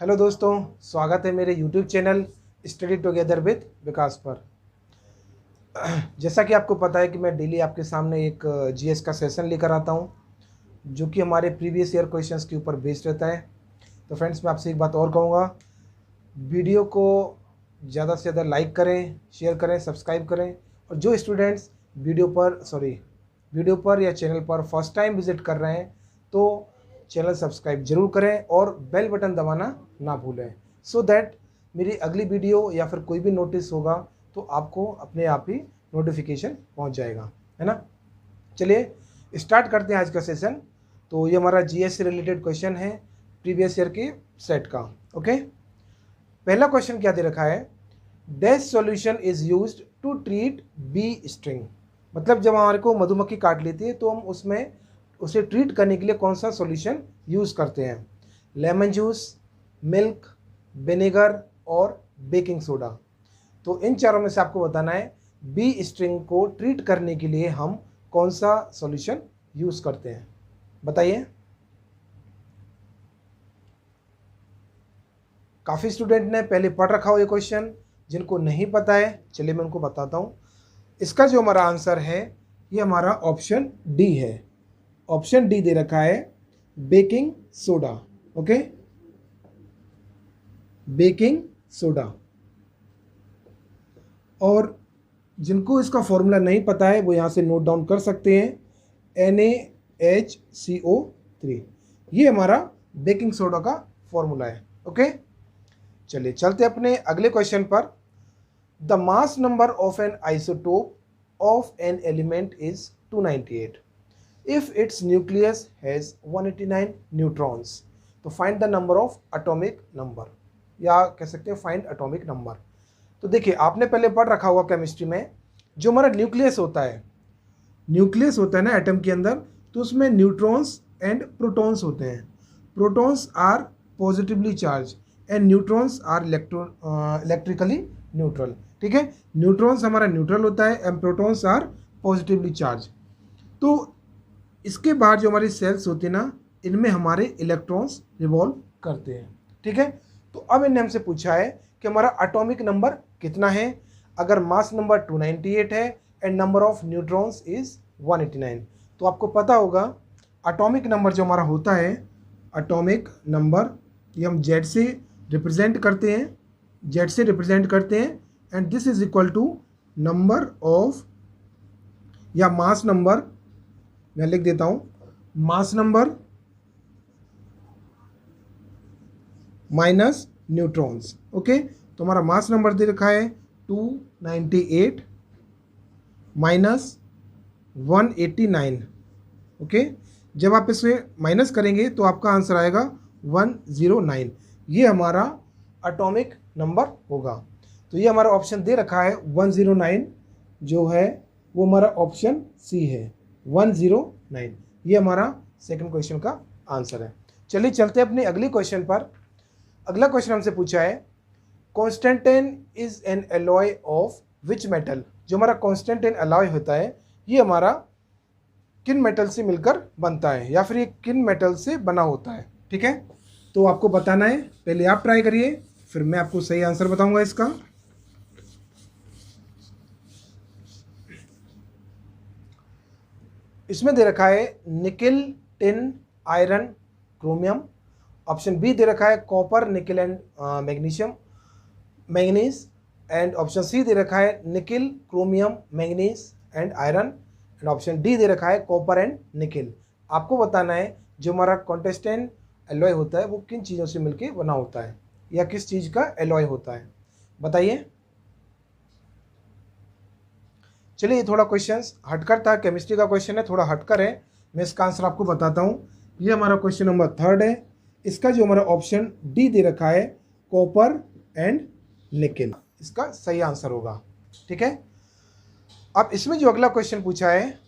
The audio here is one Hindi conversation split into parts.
हेलो दोस्तों, स्वागत है मेरे YouTube channel study together with Vikas पर। जैसा कि आपको पता है कि मैं डेली आपके सामने एक जीएस का सेशन लेकर आता हूं, जो कि हमारे प्रीवियस ईयर क्वेश्चंस के ऊपर बेस्ड रहता है। तो फ्रेंड्स, मैं आपसे एक बात और कहूँगा, वीडियो को ज़्यादा से ज़्यादा लाइक करें, शेयर करें, सब्सक्राइब करें। और जो स्टूडेंट्स वीडियो पर या चैनल पर फर्स्ट टाइम विजिट कर रहे हैं, तो चैनल सब्सक्राइब जरूर करें और बेल बटन दबाना ना भूलें, सो दैट मेरी अगली वीडियो या फिर कोई भी नोटिस होगा तो आपको अपने आप ही नोटिफिकेशन पहुंच जाएगा, है ना। चलिए स्टार्ट करते हैं आज का सेशन। तो ये हमारा जीएस से रिलेटेड क्वेश्चन है, प्रीवियस ईयर के सेट का। ओके, पहला क्वेश्चन क्या दे रखा है, dash solution is used to treat bee string. मतलब जब हमारे को मधुमक्खी काट लेती है तो हम उसमें उसे ट्रीट करने के लिए कौन सा सॉल्यूशन यूज़ करते हैं। लेमन जूस, मिल्क, विनेगर और बेकिंग सोडा। तो इन चारों में से आपको बताना है बी स्ट्रिंग को ट्रीट करने के लिए हम कौन सा सॉल्यूशन यूज़ करते हैं, बताइए। काफ़ी स्टूडेंट ने पहले पढ़ रखा हो ये क्वेश्चन, जिनको नहीं पता है चलिए मैं उनको बताता हूँ। इसका जो हमारा आंसर है ये हमारा ऑप्शन डी है। ऑप्शन डी दे रखा है, baking soda. Okay, baking soda. और जिनको इसका फॉर्मूला नहीं पता है वो यहाँ से नोट डाउन कर सकते हैं, NaHCO3। ये हमारा बेकिंग सोडा का फॉर्मूला है। ओके, चलिए चलते अपने अगले क्वेश्चन पर। The mass number of N isotope of an element is 298 if its nucleus has 189 neutrons। तो find the number of atomic number, या कह सकते हैं फाइंड एटॉमिक नंबर। तो देखिए, आपने पहले पढ़ रखा होगा केमिस्ट्री में, जो हमारा न्यूक्लियस होता है ना एटम के अंदर, तो उसमें न्यूट्रॉन्स एंड प्रोटॉन्स होते हैं। Protons are positively charge and neutrons are electrically neutral. ठीक है, न्यूट्रॉन्स हमारा न्यूट्रल होता है and protons are positively charge. तो इसके बाद जो हमारी सेल्स होती है ना, इनमें हमारे इलेक्ट्रॉन्स रिवॉल्व करते हैं। ठीक है, तो अब इन्होंने हमसे पूछा है कि हमारा एटॉमिक नंबर कितना है। अगर मास नंबर 298 है and number of neutrons is 189, तो आपको पता होगा एटॉमिक नंबर जो हमारा होता है, एटॉमिक नंबर ये हम जेड से रिप्रेजेंट करते हैं and this is equal to number of, या मास नंबर, मैं लिख देता हूं, mass number minus neutrons. Okay, तो हमारा मास नंबर दे रखा है 298 माइनस 189। ओके, जब आप इसे माइनस करेंगे तो आपका आंसर आएगा 109। ये हमारा एटॉमिक नंबर होगा। तो ये हमारा ऑप्शन दे रखा है 109, जो है वो हमारा ऑप्शन सी है, 109। ये हमारा सेकंड क्वेश्चन का आंसर है। चलिए चलते हैं अपने अगले क्वेश्चन पर। अगला क्वेश्चन हमसे पूछा है, Constantine is an alloy of which metal. जो हमारा कॉन्स्टेंटाइन एलॉय होता है ये हमारा किन मेटल से मिलकर बनता है, या फिर ये किन मेटल से बना होता है। ठीक है, तो आपको बताना है, पहले आप ट्राई करिए फिर मैं आपको सही आंसर बताऊंगा इसका। इसमें दे रखा है nickel, tin, iron, chromium. Option B दे रखा है copper, nickel and manganese. And option C दे रखा है nickel, chromium, manganese and iron. And option D दे रखा है कॉपर एंड निकिल। आपको बताना है जो हमारा कॉन्टेस्टेंट एलॉय होता है वो किन चीज़ों से मिलकर बना होता है, या किस चीज़ का एलॉय होता है, बताइए। चलिए, ये थोड़ा क्वेश्चन हटकर था, केमिस्ट्री का क्वेश्चन है, थोड़ा हटकर है, मैं इसका आंसर आपको बताता हूँ। ये हमारा क्वेश्चन नंबर 3 है। इसका जो हमारा ऑप्शन डी दे रखा है कॉपर एंड निकिल, इसका सही आंसर होगा। ठीक है, अब इसमें जो अगला क्वेश्चन पूछा है,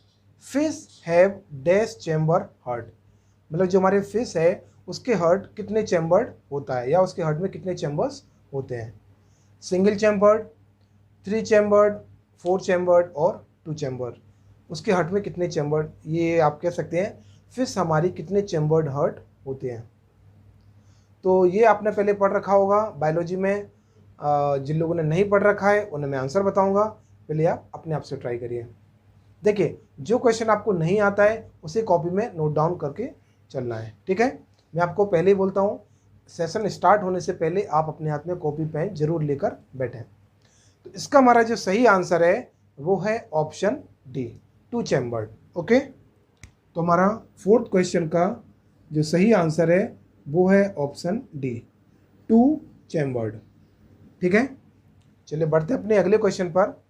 fish have dash chamber heart. मतलब जो हमारे फिश है उसके हार्ट कितने चैम्बर्ड होता है, या उसके हार्ट में कितने चैम्बर्स होते हैं। सिंगल चैम्बर्ड, 3 चैम्बर्ड, 4 चैम्बर्ड और 2 चैम्बर्ड। उसके हार्ट में कितने चैम्बर्ड, ये आप कह सकते हैं फिश हमारी कितने चैम्बर्ड हार्ट होते हैं। तो ये आपने पहले पढ़ रखा होगा बायोलॉजी में। जिन लोगों ने नहीं पढ़ रखा है उन्हें मैं आंसर बताऊंगा, पहले आप अपने आप से ट्राई करिए। देखिए, जो क्वेश्चन आपको नहीं आता है उसे कॉपी में नोट डाउन करके चलना है, ठीक है। मैं आपको पहले ही बोलता हूँ, सेशन स्टार्ट होने से पहले आप अपने हाथ में कॉपी पेन जरूर लेकर बैठें। तो इसका हमारा जो सही आंसर है वो है ऑप्शन डी, 2 चैम्बर्ड। ओके, तो हमारा 4th क्वेश्चन का जो सही आंसर है वो है ऑप्शन डी, 2 चैम्बर्ड। ठीक है, चलिए बढ़ते अपने अगले क्वेश्चन पर।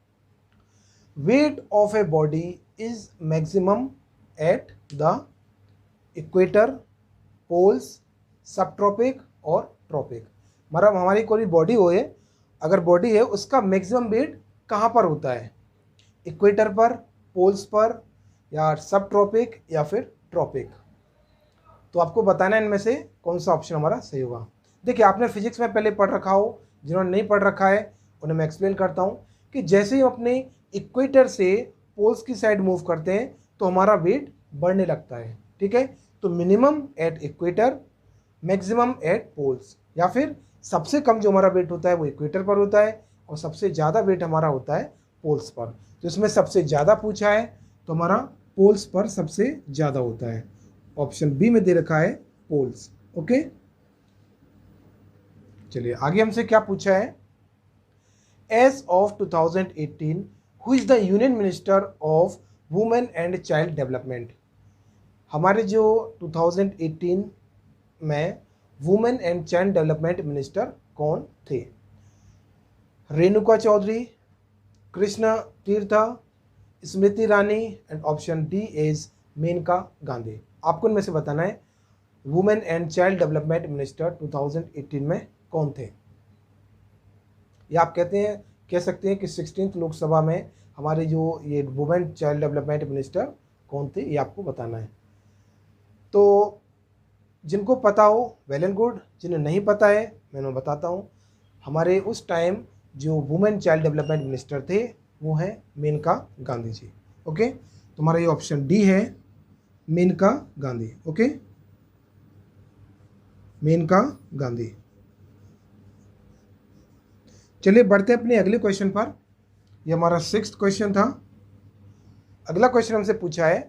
Weight of a body is maximum at the equator, poles, subtropic और ट्रॉपिक। मतलब हमारी कोई बॉडी हो, अगर बॉडी है उसका मैक्सिमम वेट कहाँ पर होता है, इक्वेटर पर, पोल्स पर, या सब ट्रॉपिक या फिर ट्रॉपिक। तो आपको बताना है इनमें से कौन सा ऑप्शन हमारा सही होगा। देखिए, आपने फिजिक्स में पहले पढ़ रखा हो, जिन्होंने नहीं पढ़ रखा है उन्हें मैं एक्सप्लेन करता हूँ कि जैसे ही हम अपने इक्वेटर से पोल्स की साइड मूव करते हैं तो हमारा वेट बढ़ने लगता है। ठीक है, तो minimum at equator, maximum at poles, या फिर सबसे कम जो हमारा वेट होता है वो इक्वेटर पर होता है और सबसे ज़्यादा वेट हमारा होता है पोल्स पर। तो इसमें सबसे ज़्यादा पूछा है तो हमारा पोल्स पर सबसे ज़्यादा होता है। ऑप्शन बी में दे रखा है पोल्स। ओके, चलिए आगे हमसे क्या पूछा है। As of 2018 who is the union minister of women and child development. हमारे जो 2018 में women and child development minister कौन थे। Renuka Chowdhury, Krishna Tirath, Smriti Irani, and option D is Maneka Gandhi. आपको इनमें से बताना है women and child development minister 2018 में कौन थे। या आप कह सकते हैं कि 16th लोकसभा में हमारे जो ये वुमेन चाइल्ड डेवलपमेंट मिनिस्टर कौन थे, ये आपको बताना है। तो जिनको पता हो वेल एंड गुड, जिन्हें नहीं पता है मैं उन्हें बताता हूँ। हमारे उस टाइम जो वुमेन चाइल्ड डेवलपमेंट मिनिस्टर थे वो हैं मेनका गांधी जी। ओके, तो हमारा ये ऑप्शन डी है, मेनका गांधी। ओके, मेनका गांधी। चलिए बढ़ते हैं अपने अगले क्वेश्चन पर। ये हमारा 6th क्वेश्चन था। अगला क्वेश्चन हमसे पूछा है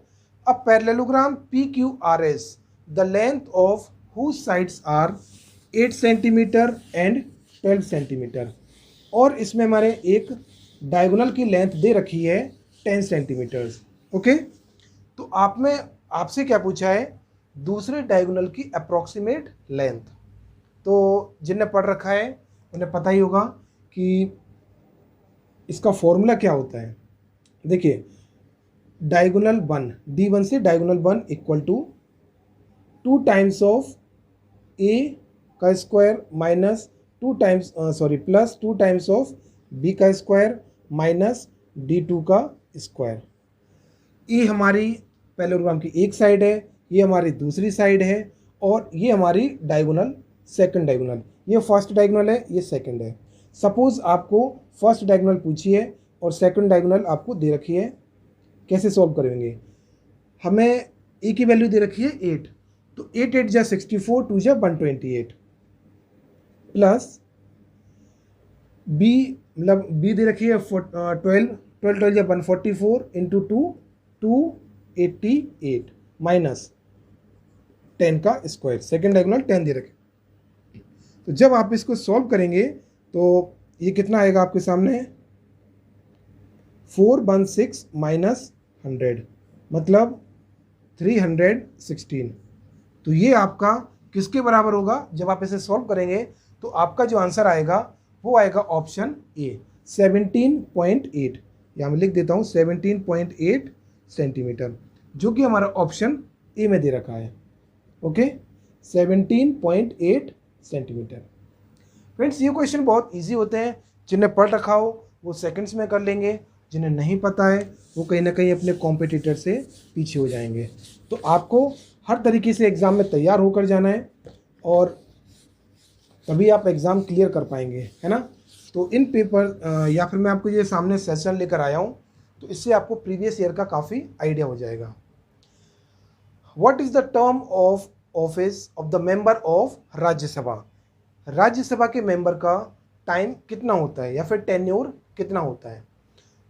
a parallelogram PQRS the length of whose sides are 8 centimetre and 12 centimetre. और इसमें हमारे एक डायगोनल की लेंथ दे रखी है 10 सेंटीमीटर। ओके, तो आपसे क्या पूछा है, दूसरे डायगोनल की अप्रॉक्सीमेट लेंथ। तो जिन्हें पढ़ रखा है उन्हें पता ही होगा कि इसका फॉर्मूला क्या होता है। देखिए, डायगोनल 1, D1 से diagonal 1 equal to 2 times of A का square minus plus 2 times of B का स्क्वायर माइनस D2 का स्क्वायर। ये हमारी पैरेललोग्राम की एक साइड है, ये हमारी दूसरी साइड है, और ये हमारी डायगोनल सेकंड डायगोनल। ये फर्स्ट डायगोनल है, ये सेकंड है। सपोज आपको फर्स्ट डायगोनल पूछी है और सेकंड डायगोनल आपको दे रखी है, कैसे सॉल्व करेंगे। हमें ए की वैल्यू दे रखी है 8, तो 8 8 जा 64, 2 जा 128, प्लस बी मतलब बी दे रखी है 12 12 जा 144 इंटू 288 माइनस 10 का स्क्वायर। सेकेंड डायगोनल 10 दे रखे। तो जब आप इसको सॉल्व करेंगे तो ये कितना आएगा आपके सामने, 416 माइनस 100 मतलब 316। तो ये आपका किसके बराबर होगा, जब आप इसे सॉल्व करेंगे तो आपका जो आंसर आएगा वो आएगा ऑप्शन ए, 17.8। यहाँ मैं लिख देता हूँ 17.8 सेंटीमीटर, जो कि हमारा ऑप्शन ए में दे रखा है। Okay, 17.8 centimetre. फ्रेंड्स, ये क्वेश्चन बहुत इजी होते हैं, जिन्हें पढ़ रखा हो वो सेकंड्स में कर लेंगे, जिन्हें नहीं पता है वो कहीं ना कहीं अपने कॉम्पिटिटर से पीछे हो जाएंगे। तो आपको हर तरीके से एग्ज़ाम में तैयार होकर जाना है और तभी आप एग्ज़ाम क्लियर कर पाएंगे, है ना। तो इन पेपर या फिर मैं आपको ये सामने सेशन लेकर आया हूँ, तो इससे आपको प्रीवियस ईयर का काफ़ी आइडिया हो जाएगा। What is the term of office of the member of Rajya Sabha, Rajya Sabha के मेंबर का टाइम कितना होता है या फिर टेन्योर कितना होता है।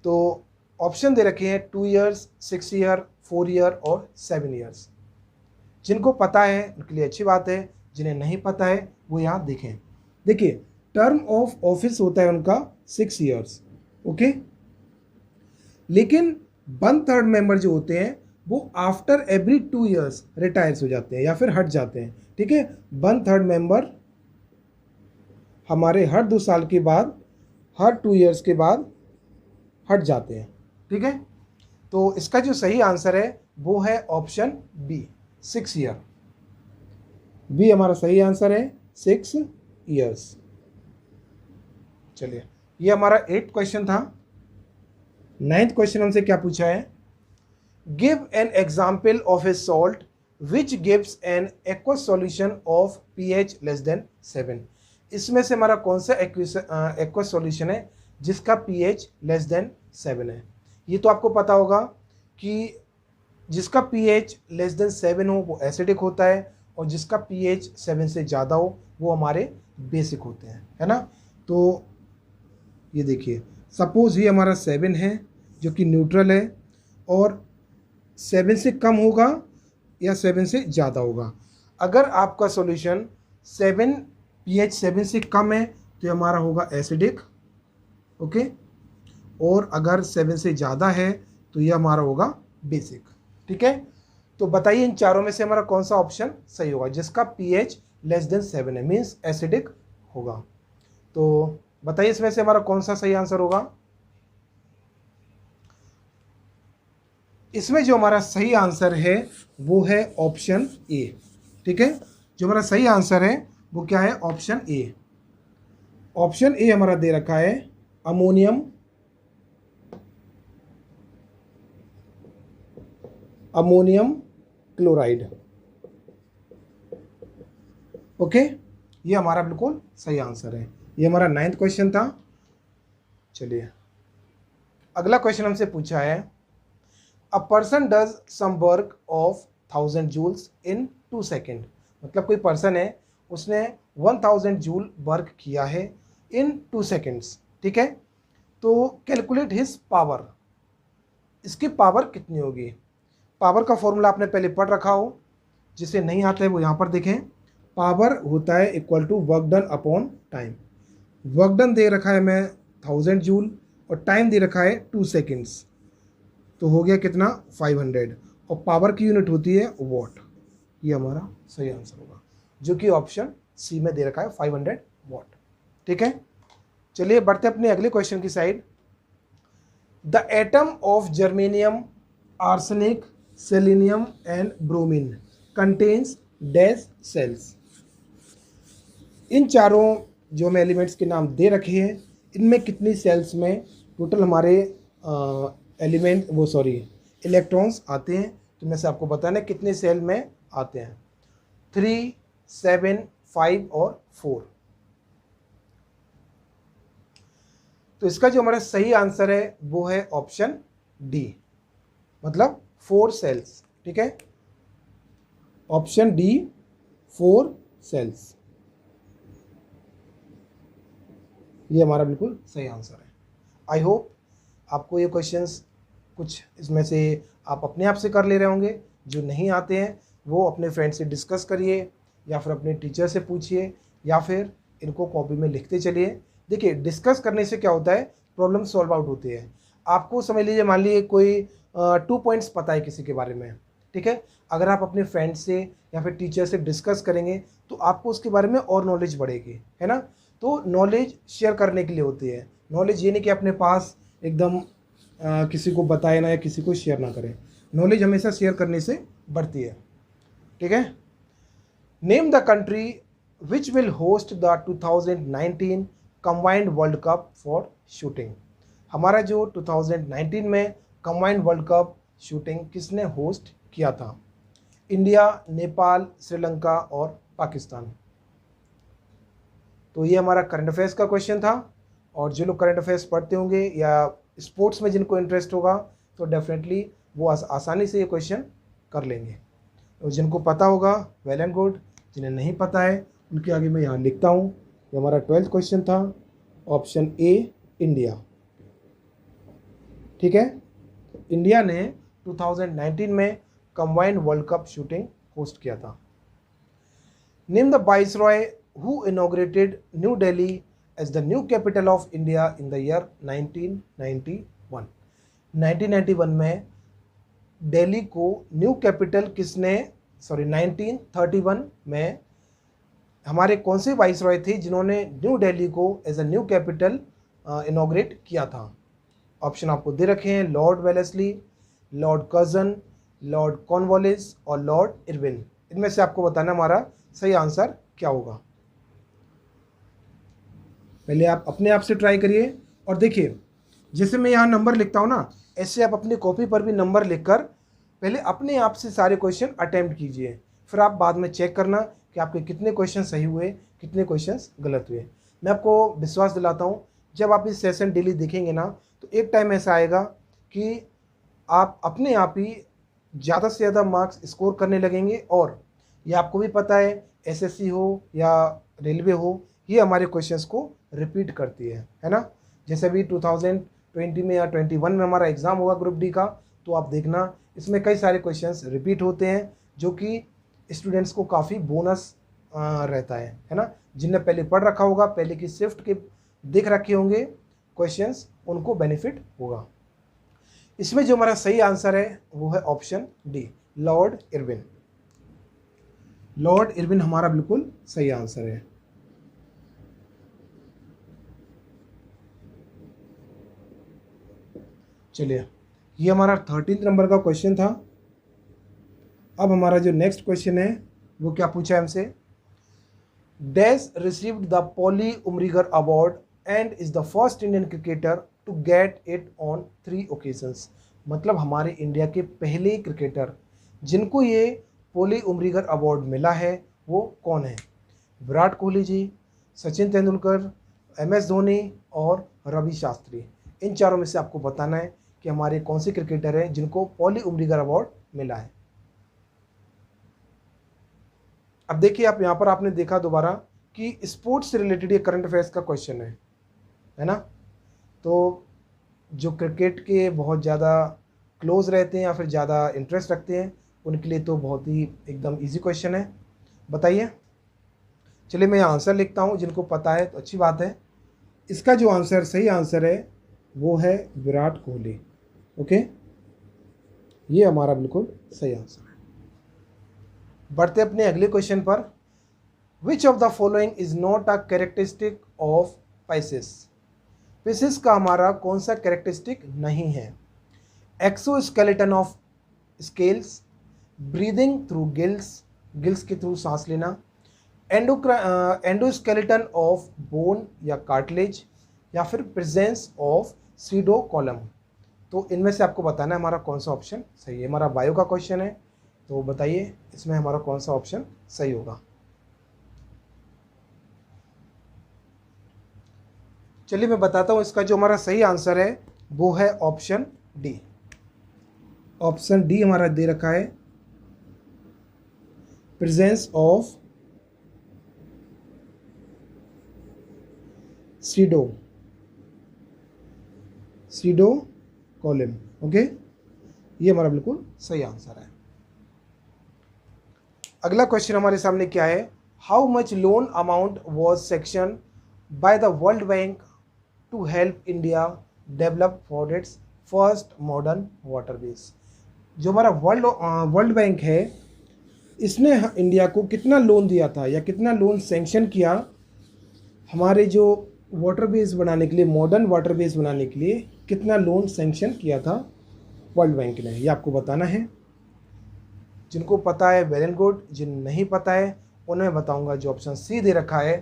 तो ऑप्शन दे रखे हैं 2 ईयर्स, 6 ईयर, 4 ईयर और 7 ईयर्स। जिनको पता है उनके लिए अच्छी बात है, जिन्हें नहीं पता है वो यहाँ देखें। देखिए टर्म ऑफ ऑफिस होता है उनका 6 ईयर्स, ओके। लेकिन 1/3 मेंबर जो होते हैं वो आफ्टर एवरी 2 ईयर्स रिटायर्स हो जाते हैं या फिर हट जाते हैं, ठीक है। 1/3 मेंबर हमारे हर 2 साल के बाद, हर 2 ईयर्स के बाद हट जाते हैं, ठीक है। तो इसका जो सही आंसर है वो है ऑप्शन बी, 6 ईयर। बी हमारा सही आंसर है, 6 ईयर्स। चलिए ये हमारा 8th क्वेश्चन था। 9th क्वेश्चन हमसे क्या पूछा है, give an example of A salt which gives an aqueous solution of pH less than 7। इसमें से हमारा कौन सा एक्वस सॉल्यूशन है जिसका pH लेस देन 7 है। ये तो आपको पता होगा कि जिसका pH लेस देन 7 हो वो एसिडिक होता है और जिसका pH 7 से ज़्यादा हो वो हमारे बेसिक होते हैं, है ना। तो ये देखिए सपोज ये हमारा 7 है जो कि न्यूट्रल है और 7 से कम होगा या 7 से ज़्यादा होगा। अगर आपका सॉल्यूशन 7 pH 7 से कम है तो ये हमारा होगा एसिडिक, ओके। और अगर 7 से ज़्यादा है तो ये हमारा होगा बेसिक, ठीक है। तो बताइए इन चारों में से हमारा कौन सा ऑप्शन सही होगा जिसका pH लेस देन 7 है, मीन्स एसिडिक होगा। तो बताइए इसमें से हमारा कौन सा सही आंसर होगा। इसमें जो हमारा सही आंसर है वो है ऑप्शन ए, ठीक है। जो हमारा सही आंसर है वो क्या है, ऑप्शन ए। ऑप्शन ए हमारा दे रखा है अमोनियम क्लोराइड, ओके। ये हमारा बिल्कुल सही आंसर है। ये हमारा 9th क्वेश्चन था। चलिए अगला क्वेश्चन हमसे पूछा है, a person does some work of 1000 joules in 2 second. मतलब कोई पर्सन है उसने 1000 जूल वर्क किया है इन 2 सेकेंड्स, ठीक है। तो कैलकुलेट हिज पावर, इसकी पावर कितनी होगी। पावर का फॉर्मूला आपने पहले पढ़ रखा हो, जिसे नहीं आता है वो यहाँ पर देखें। पावर होता है equal to work done upon time. Work done दे रखा है मैं 1000 जूल और टाइम दे रखा है 2 सेकेंड्स, तो हो गया कितना 500 और पावर की यूनिट होती है वॉट। ये हमारा सही आंसर होगा जो कि ऑप्शन सी में दे रखा है 500 वॉट, ठीक है। चलिए बढ़ते अपने अगले क्वेश्चन की side. The atom of germanium, arsenic, selenium and bromine contains dash cells. इन चारों जो हमें एलिमेंट्स के नाम दे रखे हैं इनमें कितनी सेल्स में टोटल हमारे इलेक्ट्रॉन्स आते हैं। तो मैं से आपको बताना है कितने सेल में आते हैं, 3, 7, 5 और 4। तो इसका जो हमारा सही आंसर है वो है ऑप्शन डी, मतलब 4 सेल्स, ठीक है। ऑप्शन डी 4 सेल्स, ये हमारा बिल्कुल सही आंसर है। आई होप आपको ये क्वेश्चंस कुछ इसमें से आप अपने आप से कर ले रहे होंगे। जो नहीं आते हैं वो अपने फ्रेंड से डिस्कस करिए या फिर अपने टीचर से पूछिए या फिर इनको कॉपी में लिखते चलिए। देखिए डिस्कस करने से क्या होता है, प्रॉब्लम सॉल्व आउट होती है। आपको समझ लीजिए, मान लीजिए कोई 2 पॉइंट्स पता है किसी के बारे में, ठीक है। अगर आप अपने फ्रेंड से या फिर टीचर से डिस्कस करेंगे तो आपको उसके बारे में और नॉलेज बढ़ेगी, है ना। तो नॉलेज शेयर करने के लिए होती है। नॉलेज ये नहीं कि अपने पास एकदम किसी को बताए ना या किसी को शेयर ना करें। नॉलेज हमेशा शेयर करने से बढ़ती है, ठीक है। Name the country which will host the 2019 combined world cup for shooting. हमारा जो 2019 में कंबाइंड वर्ल्ड कप शूटिंग किसने होस्ट किया था। इंडिया, नेपाल, श्रीलंका और पाकिस्तान। तो ये हमारा करंट अफेयर्स का क्वेश्चन था। और जो लोग करंट अफेयर्स पढ़ते होंगे या स्पोर्ट्स में जिनको इंटरेस्ट होगा तो डेफिनेटली वो आसानी से ये क्वेश्चन कर लेंगे, तो जिनको पता होगा वेल एंड गुड, जिन्हें नहीं पता है उनके आगे मैं यहाँ लिखता हूँ। ये हमारा 12th क्वेश्चन था, ऑप्शन ए इंडिया। ठीक है, इंडिया ने 2019 में combined world cup shooting host किया था। Name the viceroy who inaugurated new Delhi as the new capital of India in the year 1991। 1991 में दिल्ली को न्यू कैपिटल किसने, 1931 में हमारे कौन से वाइसरॉय थे जिन्होंने न्यू दिल्ली को as a new capital inaugurate किया था? ऑप्शन आपको दे रखे हैं, Lord Wellesley, Lord Curzon, Lord Cornwallis और लॉर्ड इरविन। इनमें से आपको बताना हमारा सही आंसर क्या होगा। पहले आप अपने आप से ट्राई करिए और देखिए, जैसे मैं यहाँ नंबर लिखता हूँ ना, ऐसे आप अपनी कॉपी पर भी नंबर लिखकर पहले अपने आप से सारे क्वेश्चन अटेम्प्ट कीजिए, फिर आप बाद में चेक करना कि आपके कितने क्वेश्चन सही हुए, कितने क्वेश्चन गलत हुए। मैं आपको विश्वास दिलाता हूँ, जब आप इस सेशन डेली देखेंगे ना, तो एक टाइम ऐसा आएगा कि आप अपने आप ही ज़्यादा से ज़्यादा मार्क्स स्कोर करने लगेंगे। और ये आपको भी पता है, एसएससी हो या रेलवे हो, ये हमारे क्वेश्चंस को रिपीट करती है ना। जैसे भी 2020 में या 21 में हमारा एग्ज़ाम होगा ग्रुप डी का, तो आप देखना इसमें कई सारे क्वेश्चंस रिपीट होते हैं, जो कि स्टूडेंट्स को काफ़ी बोनस रहता है ना। जिनने पहले पढ़ रखा होगा, पहले की शिफ्ट के देख रखे होंगे क्वेश्चंस, उनको बेनिफिट होगा। इसमें जो हमारा सही आंसर है वो है option D, Lord Irwin. Lord Irwin हमारा बिल्कुल सही आंसर है। चलिए, ये हमारा 13th नंबर का क्वेश्चन था। अब हमारा जो नेक्स्ट क्वेश्चन है वो क्या पूछा है हमसे, dash received the Polly Umrigar award and is the first Indian cricketer to get it on 3 occasions. मतलब हमारे इंडिया के पहले क्रिकेटर जिनको ये पॉली उमरीगर अवार्ड मिला है वो कौन है? विराट कोहली जी, सचिन तेंदुलकर, MS धोनी और रवि शास्त्री। इन चारों में से आपको बताना है कि हमारे कौन से क्रिकेटर हैं जिनको पॉली उमरीगर अवार्ड मिला है। अब देखिए, आप यहाँ पर आपने देखा दोबारा कि स्पोर्ट्स से रिलेटेड ये करंट अफेयर्स का क्वेश्चन है ना। तो जो क्रिकेट के बहुत ज़्यादा क्लोज रहते हैं या फिर ज़्यादा इंटरेस्ट रखते हैं, उनके लिए तो बहुत ही एकदम इजी क्वेश्चन है। बताइए, चलिए मैं आंसर लिखता हूँ, जिनको पता है तो अच्छी बात है। इसका जो आंसर, सही आंसर है वो है विराट कोहली। ओके, ये हमारा बिल्कुल सही आंसर है। बढ़ते अपने अगले क्वेश्चन पर। Which of the following is not a characteristic of Pisces? Pisces का हमारा कौन सा कैरेक्टरिस्टिक नहीं है? Exoskeleton of scales, breathing through gills, gills के थ्रू सांस लेना, एंडोस्केलेटन ऑफ बोन या कार्टिलेज, या फिर प्रेजेंस ऑफ सीडो कॉलम। तो इनमें से आपको बताना है हमारा कौन सा ऑप्शन सही है। हमारा बायो का क्वेश्चन है, तो बताइए इसमें हमारा कौन सा ऑप्शन सही होगा। चलिए मैं बताता हूँ, इसका जो हमारा सही आंसर है वो है ऑप्शन डी। ऑप्शन डी हमारा दे रखा है, presence of pseudocoelom. Okay, ये हमारा बिल्कुल सही आंसर है। अगला क्वेश्चन हमारे सामने क्या है, how much loan amount was sanctioned by the World Bank to help India develop for its first modern waterways. जो हमारा वर्ल्ड बैंक है, इसने इंडिया को कितना लोन दिया था या कितना लोन सेंक्शन किया हमारे जो वाटरवेज बनाने के लिए, मॉडर्न वाटरवेज बनाने के लिए कितना लोन सेंक्शन किया था वर्ल्ड बैंक ने, ये आपको बताना है। जिनको पता है वेल एंड गुड, जिन नहीं पता है उन्हें बताऊंगा। जो ऑप्शन सी दे रखा है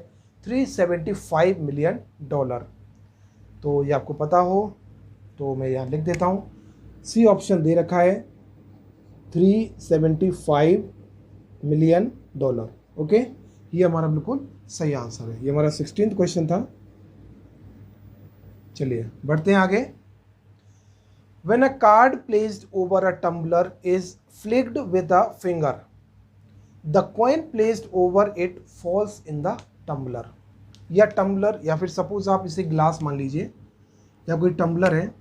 375 मिलियन डॉलर, तो ये आपको पता हो तो मैं यहाँ लिख देता हूँ। सी ऑप्शन दे रखा है 375 मिलियन डॉलर। ओके, ये हमारा बिल्कुल सही आंसर है। ये हमारा 16th क्वेश्चन था। चलिए बढ़ते हैं आगे। When a card placed over a tumbler is flicked with a finger, the coin placed over it falls in the tumbler, या टम्बलर, या फिर सपोज आप इसे ग्लास मान लीजिए, या कोई टम्बलर है,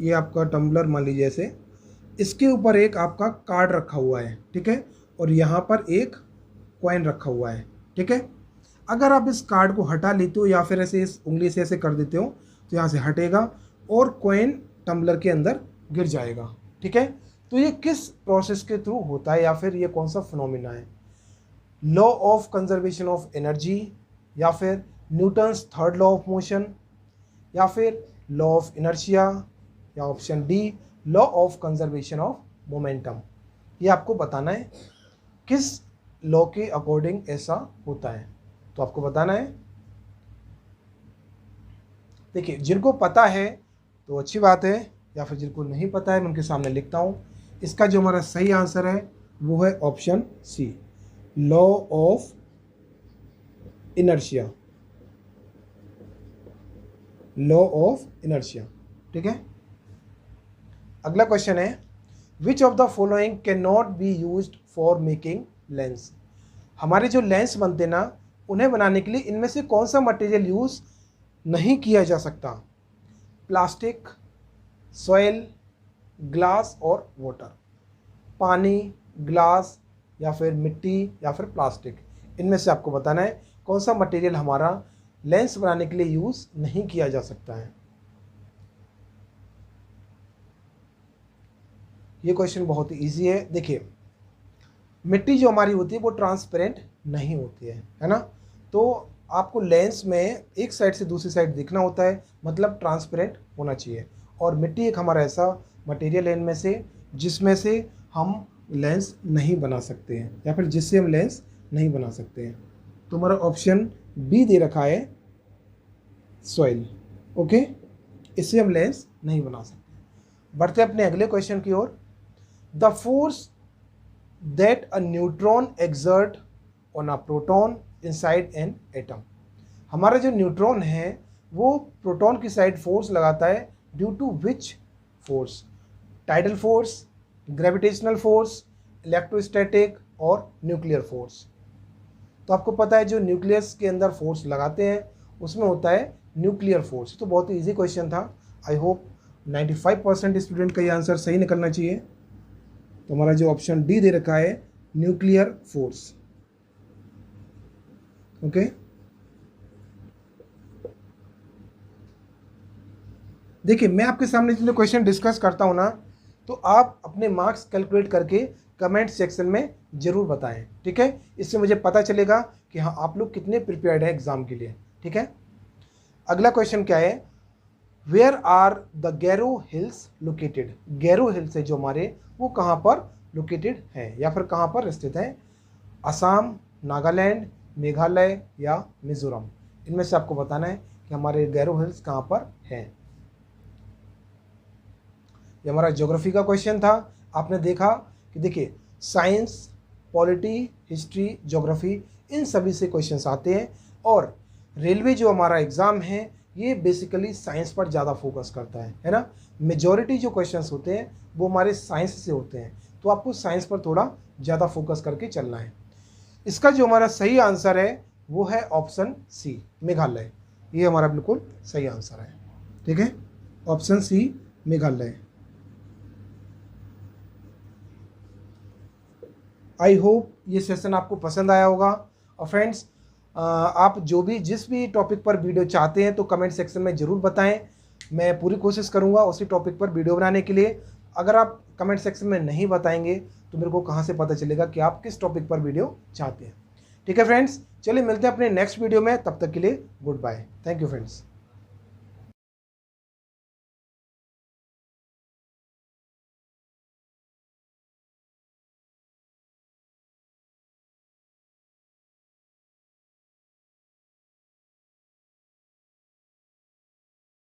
ये आपका टम्बलर मान लीजिए ऐसे, इसके ऊपर एक आपका कार्ड रखा हुआ है, ठीक है, और यहाँ पर एक कॉइन रखा हुआ है, ठीक है। अगर आप इस कार्ड को हटा लेते हो या फिर ऐसे इस उंगली से ऐसे कर देते हो तो यहाँ से हटेगा और कॉइन टम्बलर के अंदर गिर जाएगा, ठीक है। तो ये किस प्रोसेस के थ्रू होता है, या फिर ये कौन सा फिनोमिना है? Law of conservation of energy, या फिर Newton's third law of motion, या फिर लॉ ऑफ इनर्शिया, या option D law of conservation of momentum. ये आपको बताना है किस लॉ के अकॉर्डिंग ऐसा होता है, तो आपको बताना है। देखिए, जिनको पता है तो अच्छी बात है, या फिर जिनको नहीं पता है मैं उनके सामने लिखता हूँ। इसका जो हमारा सही आंसर है वो है option C, law of inertia, law of inertia, ठीक है। अगला क्वेश्चन है, which of the following can not be used for making lens. हमारे जो लेंस बनते ना, उन्हें बनाने के लिए इनमें से कौन सा मटेरियल यूज नहीं किया जा सकता? प्लास्टिक, सॉइल, ग्लास और वाटर। पानी, ग्लास, या फिर मिट्टी, या फिर प्लास्टिक, इनमें से आपको बताना है कौन सा मटेरियल हमारा लेंस बनाने के लिए यूज नहीं किया जा सकता है। ये क्वेश्चन बहुत ही ईजी है। देखिए, मिट्टी जो हमारी होती है वो ट्रांसपेरेंट नहीं होती है ना, तो आपको लेंस में एक साइड से दूसरी साइड दिखना होता है, मतलब ट्रांसपेरेंट होना चाहिए। और मिट्टी एक हमारा ऐसा मटेरियल है इनमें से जिसमें से हम लेंस नहीं बना सकते हैं, या फिर जिससे हम लेंस नहीं बना सकते हैं। तो हमारा ऑप्शन बी दे रखा है सॉइल, ओके, इससे हम लेंस नहीं बना सकते। बढ़ते अपने अगले क्वेश्चन की ओर। The force that a neutron exert on a proton inside an atom. हमारा जो न्यूट्रॉन है वो प्रोटॉन की साइड फोर्स लगाता है due to which force? Tidal force, gravitational force, electrostatic और न्यूक्लियर फोर्स। तो आपको पता है जो न्यूक्लियस के अंदर फोर्स लगाते हैं उसमें होता है न्यूक्लियर फोर्स। तो बहुत ही ईजी क्वेश्चन था। आई होप 95% स्टूडेंट का ये आंसर सही निकलना चाहिए। तो हमारा जो ऑप्शन डी दे रखा है न्यूक्लियर फोर्स, ओके। देखिए, मैं आपके सामने जो क्वेश्चन डिस्कस करता हूं ना, तो आप अपने मार्क्स कैलकुलेट करके कमेंट सेक्शन में ज़रूर बताएं, ठीक है। इससे मुझे पता चलेगा कि हाँ आप लोग कितने प्रिपेयर्ड है एग्जाम के लिए, ठीक है। अगला क्वेश्चन क्या है, where are the Garo hills located. Garo hills है जो हमारे, वो कहाँ पर लोकेटेड है या फिर कहाँ पर स्थित है? असम, नागालैंड, मेघालय या मिजोरम। इनमें से आपको बताना है कि हमारे गैरो हिल्स कहाँ पर हैं। ये हमारा ज्योग्राफी का क्वेश्चन था। आपने देखा कि देखिए, साइंस, पॉलिटी, हिस्ट्री, ज्योग्राफी, इन सभी से क्वेश्चंस आते हैं। और रेलवे जो हमारा एग्ज़ाम है ये बेसिकली साइंस पर ज़्यादा फोकस करता है ना। मेजॉरिटी जो क्वेश्चंस होते हैं वो हमारे साइंस से होते हैं, तो आपको साइंस पर थोड़ा ज़्यादा फोकस करके चलना है। इसका जो हमारा सही आंसर है वो है ऑप्शन सी, मेघालय। ये हमारा बिल्कुल सही आंसर है, ठीक है, option C, Meghalaya. I hope ये सेशन आपको पसंद आया होगा। और फ्रेंड्स, आप जो भी जिस भी टॉपिक पर वीडियो चाहते हैं तो कमेंट सेक्शन में ज़रूर बताएं। मैं पूरी कोशिश करूंगा उसी टॉपिक पर वीडियो बनाने के लिए। अगर आप कमेंट सेक्शन में नहीं बताएंगे तो मेरे को कहाँ से पता चलेगा कि आप किस टॉपिक पर वीडियो चाहते हैं। ठीक है फ्रेंड्स, चलिए मिलते हैं अपने नेक्स्ट वीडियो में। तब तक के लिए goodbye. Thank you friends.